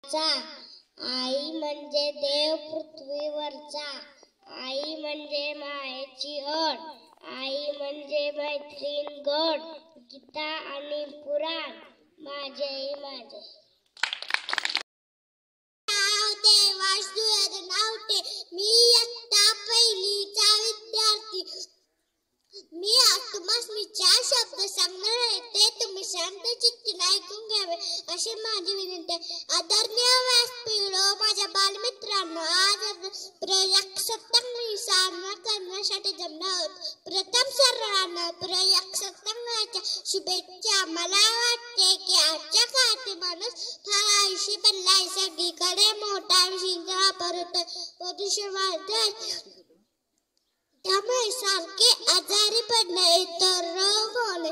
आई म्हणजे देव पृथ्वीवरचा, आई म्हणजे मायेची ओढ, आई म्हणजे मैत्रीण गोड, गीता आणि पुराण माझे माझे. देवास नावटे मी इयत्ता पहिलीचा विद्यार्थी. मी आज तुम्हास चार शब्द सांगणार आहे, ते तुम्ही शांत चित्ताने ऐकून घ्यावे अशी माझी विनंती आहे. आदरणीय व्यासपीठ, माझ्या बालमित्रांनो, आज प्रजासत्ताक दिन साजरा करण्यासाठी जमलो आहोत. प्रथम सर्वांना प्रजासत्ताक दिनाच्या शुभेच्छा. मला वाटते की आजच्या काळात माणूस फार आळशी बनला आहे. सगळीकडे मोठा मशीनचा वापर होतोय, प्रदूषण वाढतंय, त्यामुळे सारखे आजारी पडणे तर रोग होणे.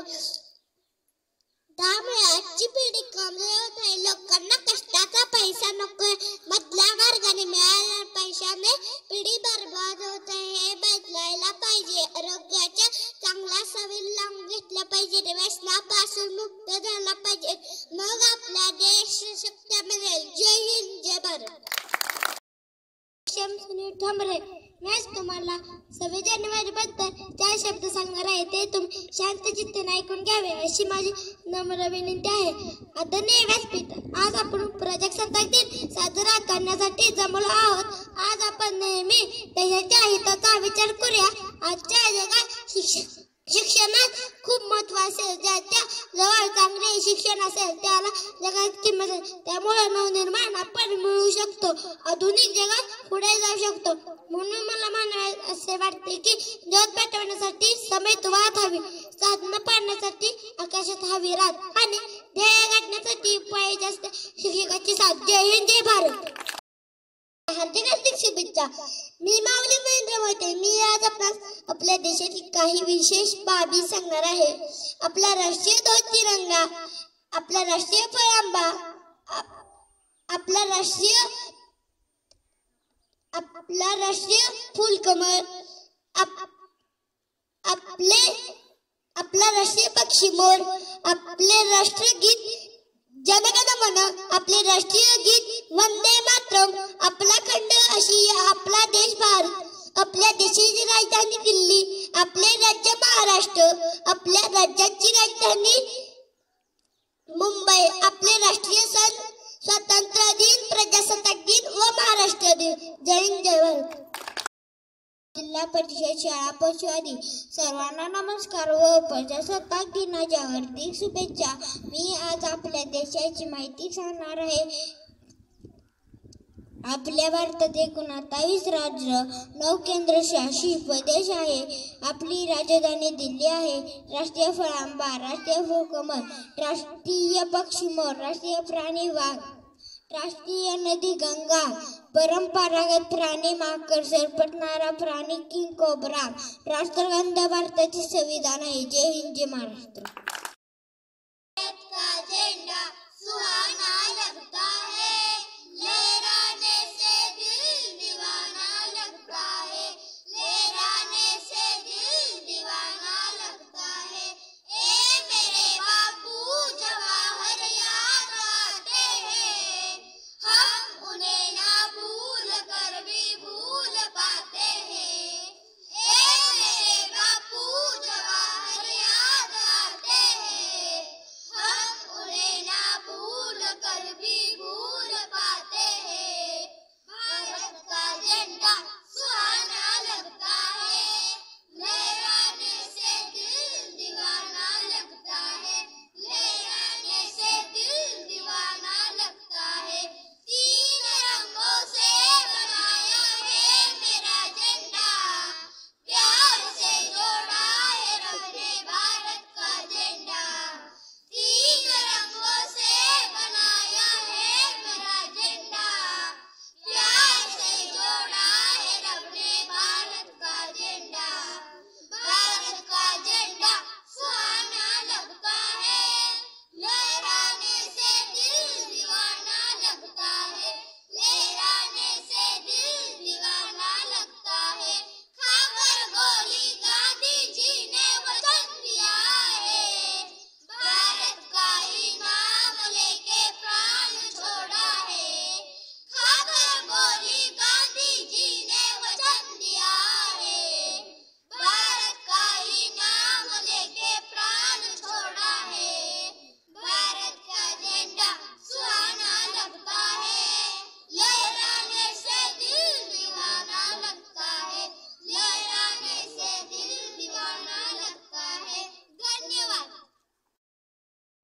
त्यामुळे आजची पिढी कमजोर होत आहे. लोकांना कष्टाचा पैसा नकोय, मधल्या मार्गाने मिळालेल्या पैशाने पिढी बर्बाद होत आहे. हे बदलायला पाहिजे. आरोग्याच्या चांगल्या सवयी लावून घेतल्या पाहिजे, व्यसनापासून मुक्त झाला पाहिजे, मग आपला देश सशक्त बनेल. जय हिंद, जय भारत. थांबरे आज तुम्हाला 26 जानेवारी बद्दल 4 शब्द सांगणार आहे, ते तुम्ही शांत चित्ताने ऐकून घ्यावे अशी माझी नम्र विनंती आहे. आदरणीय व्यासपीठ, आज आपण प्रजासत्ताक दिन साजरा करण्यासाठी जमलो आहोत. आज आपण नेहमी देशाच्या हिताचा विचार करूया. आजच्या जगात शिक्षणात खूप महत्त्व असेल. ज्याच्या जवळ चांगले शिक्षण असेल त्याला जगात किंमत आहे. त्यामुळे नवनिर्माण आपण मिळवू शकतो, आधुनिक जगात पुढे जाऊ शकतो. म्हणून मला म्हणावे असे वाटते की जग पेटवण्यासाठी समेत वाट हवी, साधना पाडण्यासाठी आकाशात हवी रात आणि ध्येय गाठण्यासाठी पाहिजे असते शिक्षकाची साथ. जय हिंद, जय भारत. हार्दिक हार्दिक शुभेच्छा. मी माऊली महेंद्र मोहिते. मी आज आपल्या देशातील काही विशेष बाबी सांगणार आहे. आपला राष्ट्रीय ध्वज तिरंगा, आपला राष्ट्रीय फळ आंबा, आपला राष्ट्रीय फुल कमळ, आपला राष्ट्रीय पक्षी मोर, आपले राष्ट्रगीत जनगण मन, आपले राष्ट्रीय गीत वंदे मातरम, आपला खंड आशिया, आपला देश भारत, आपल्या देशाची राजधानी दिल्ली, आपले राज्य महाराष्ट्र, आपल्या राज्याची राजधानी मुंबई, आपले राष्ट्रीय सण स्वातंत्र्य दिन, प्रजासत्ताक दिन व महाराष्ट्र दिन. जय हिंद, जय भारत. जिल्हा परिषद शाळा पशुआदी सर्वांना नमस्कार व प्रजासत्ताक दिनाच्या हार्दिक शुभेच्छा. मी आज आपल्या देशाची माहिती सांगणार आहे. आपल्या भारतात एकूण 28 राज्य, 9 केंद्रशासित प्रदेश आहे. आपली राजधानी दिल्ली आहे. राष्ट्रीय फळ आंबा, राष्ट्रीय फुल कमळ, राष्ट्रीय पक्षी मोर, राष्ट्रीय प्राणी वाघ, राष्ट्रीय नदी गंगा, परंपरागत प्राणी माकड, सरपटणारा प्राणी किंग कोब्रा, राष्ट्रगंध भारताचे संविधान आहे. जय हिंद, जय महाराष्ट्र.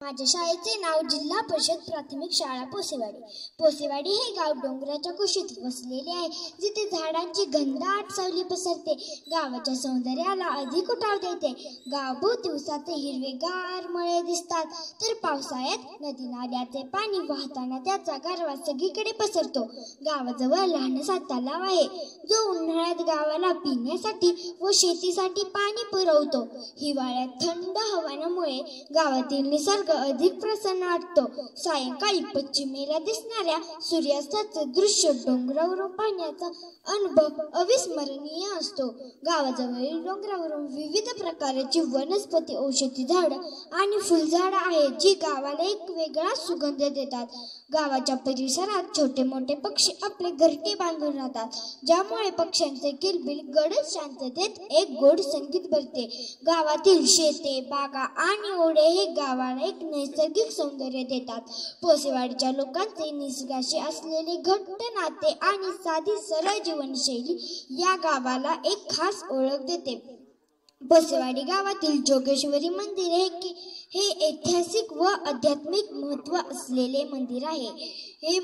माझ्या शाळेचे नाव जिल्हा परिषद प्राथमिक शाळा पोसेवाडी. पोसेवाडी हे गाव डोंगराच्या कुशीत वसलेले आहे, जिथे झाडांची घनदाट सावली पसरते. गावाच्या सौंदर्याला अधिक उठाव देते. गावभोवती उसाचे हिरवेगार मळे दिसतात, तर पावसाळ्यात नदी नाल्याचे पाणी वाहताना त्याचा गारवा सगळीकडे पसरतो. गावाजवळ लहानसा तलाव आहे, जो उन्हाळ्यात गावाला पिण्यासाठी व शेतीसाठी पाणी पुरवतो. हिवाळ्यात थंड हवामानामुळे गावातील निसर्ग अधिक प्रसन्न वाटतो. सायंकाळी पश्चिमेला दिसणाऱ्या सूर्यास्ताचे दृश्य डोंगरावरून पाहण्याचा अनुभव अविस्मरणीय असतो. गावाजवळील डोंगरावरून विविध प्रकारची वनस्पती, औषधी झाडं आणि फुलझाडं आहेत, जी गावाला एक वेगळा सुगंध देतात. गावाच्या परिसरात छोटे मोठे पक्षी आपले घरटे बांधून राहतात, ज्यामुळे पक्ष्यांचे किलबिल गडद शांततेत एक गोड संगीत भरते. गावातील शेते, बागा आणि ओढे हे गावाला एक नैसर्गिक सौंदर्य देतात. पोसेवाडीच्या लोकांचे निसर्गाशी असलेले घट्ट नाते आणि साधी सरळ जीवनशैली या गावाला एक खास ओळख देते. पोसेवाडी गावातील जोगेश्वरी मंदिर हे ऐतिहासिक व आध्यात्मिक महत्त्व असलेले मंदिर आहे. हे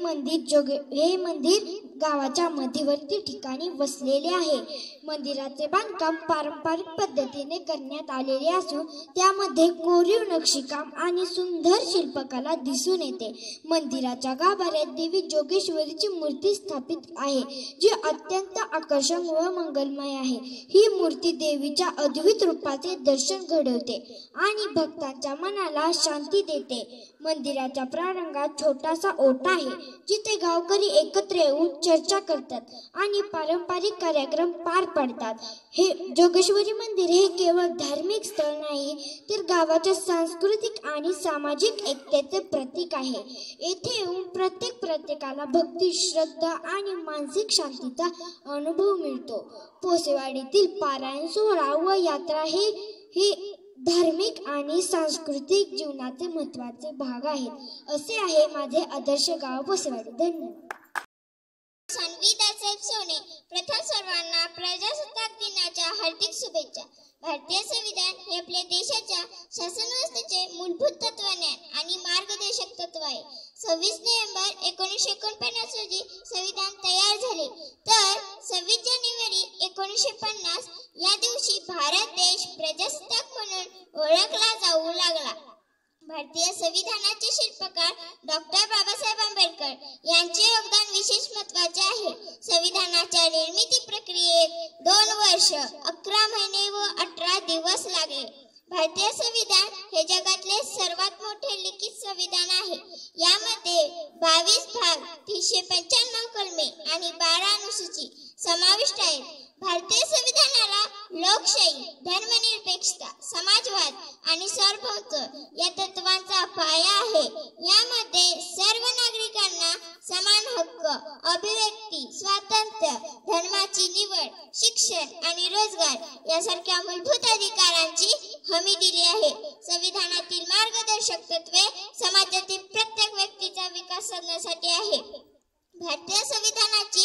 मंदिर गावाच्या मध्यवर्ती ठिकाणी वसलेले आहे. मंदिराचे बांधकाम पारंपरिक पद्धतीने करण्यात आलेले असून त्यामध्ये कोरीव नक्षीकाम आणि सुंदर शिल्पकला दिसून येते. मंदिराच्या गाभाऱ्यात देवी जोगेश्वरीची मूर्ती स्थापित आहे, जी अत्यंत आकर्षक व मंगलमय आहे. ही मूर्ती देवीच्या अद्भुत रूपाचे दर्शन घडवते आणि भक्तांच्या मनाला शांती देते. मंदिराच्या प्रांगणात छोटासा ओटा आहे, जिथे गावकरी एकत्र येऊन चर्चा करतात आणि पारंपरिक कार्यक्रम पार पाडतात. हे जोगेश्वरी मंदिर हे केवळ धार्मिक स्थळ नाही, तर गावाच्या सांस्कृतिक आणि सामाजिक एकतेचे प्रतीक आहे. येथे येऊन प्रत्येकाला भक्ती, श्रद्धा आणि मानसिक शांतीचा अनुभव मिळतो. पोसेवाडीतील पारायण सोहळा व यात्रा हे धार्मिक आणि सांस्कृतिक जीवनाचे महत्त्वाचे भाग आहेत. असे आहे माझे आदर्श गाव पोसेवाडी. धन्यवाद. साहेब सोने. प्रथम सर्वांना प्रजासत्ताक दिनाच्या हार्दिक शुभेच्छा. भारतीय संविधान हे आपल्या देशाच्या शासनव्यवस्थेचे मूलभूत तत्वज्ञान आणि मार्गदर्शक तत्व आहे. 26 नोव्हेंबर 1949 रोजी संविधान तयार झाले, तर 26 जानेवारी 1950 या दिवशी भारत देश प्रजासत्ताक म्हणून ओळखला जाऊ लागला. भारतीय संविधानाचे शिल्पकार डॉक्टर बाबासाहेब आंबेडकर यांचे योगदान विशेष महत्त्वाचे आहे. संविधानाच्या निर्मिती प्रक्रियेत 2 वर्ष 11 महिने व 18 दिवस लागले. भारतीय संविधान हे जगातले सर्वात मोठे लिखित संविधान आहे. यामध्ये 22 भाग, 395 कलमे आणि 12 अनुसूची समाविष्ट आहेत. भारतीय संविधानाला लोकशाही, धर्मनिरपेक्षता, समाजवाद आणि सार्वभौमत्व या तत्वांचा पाया आहे. यामध्ये सर्व नागरिकांना समान हक्क, अभिव्यक्ती स्वातंत्र्य, धर्माची निवड, शिक्षण आणि रोजगार यासारख्या मूलभूत अधिकारांची हमी दिली आहे. संविधानातील मार्गदर्शक तत्वे समाजातील प्रत्येक व्यक्तीचा विकास साधण्यासाठी आहे. भारतीय संविधानाची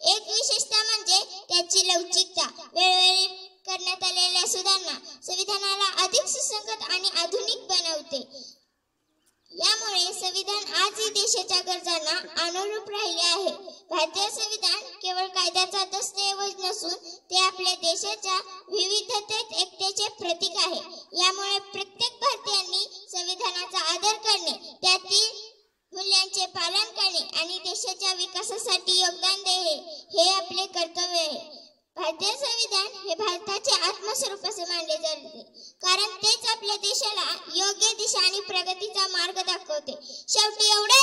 एक विशेषता म्हणजे त्याची लवचिकता. वेळोवेळी करण्यात आलेल्या सुधारणा संविधानाला अधिक सुसंगत आणि आधुनिक बनवते. यामुळे संविधान आजही देशाच्या गरजांना अनुरूप राहिले आहे. भारतीय संविधान केवळ कायद्याचा दस्तऐवज नसून ते आपल्या देशाच्या विविधतेत एकतेचे प्रतीक आहे. यामुळे प्रत्येक भारतीयांनी संविधानाचा आदर करणे, त्यातील मूल्यांचे पालन करणे आणि देशाच्या विकासासाठी योगदान देणे हे आपले कर्तव्य आहे. भारतीय संविधान हे भारताचे आत्मस्वरूप असे मानले जाते, कारण तेच आपल्या देशाला योग्य दिशा आणि प्रगतीचा मार्ग दाखवते. शेवटी एवढे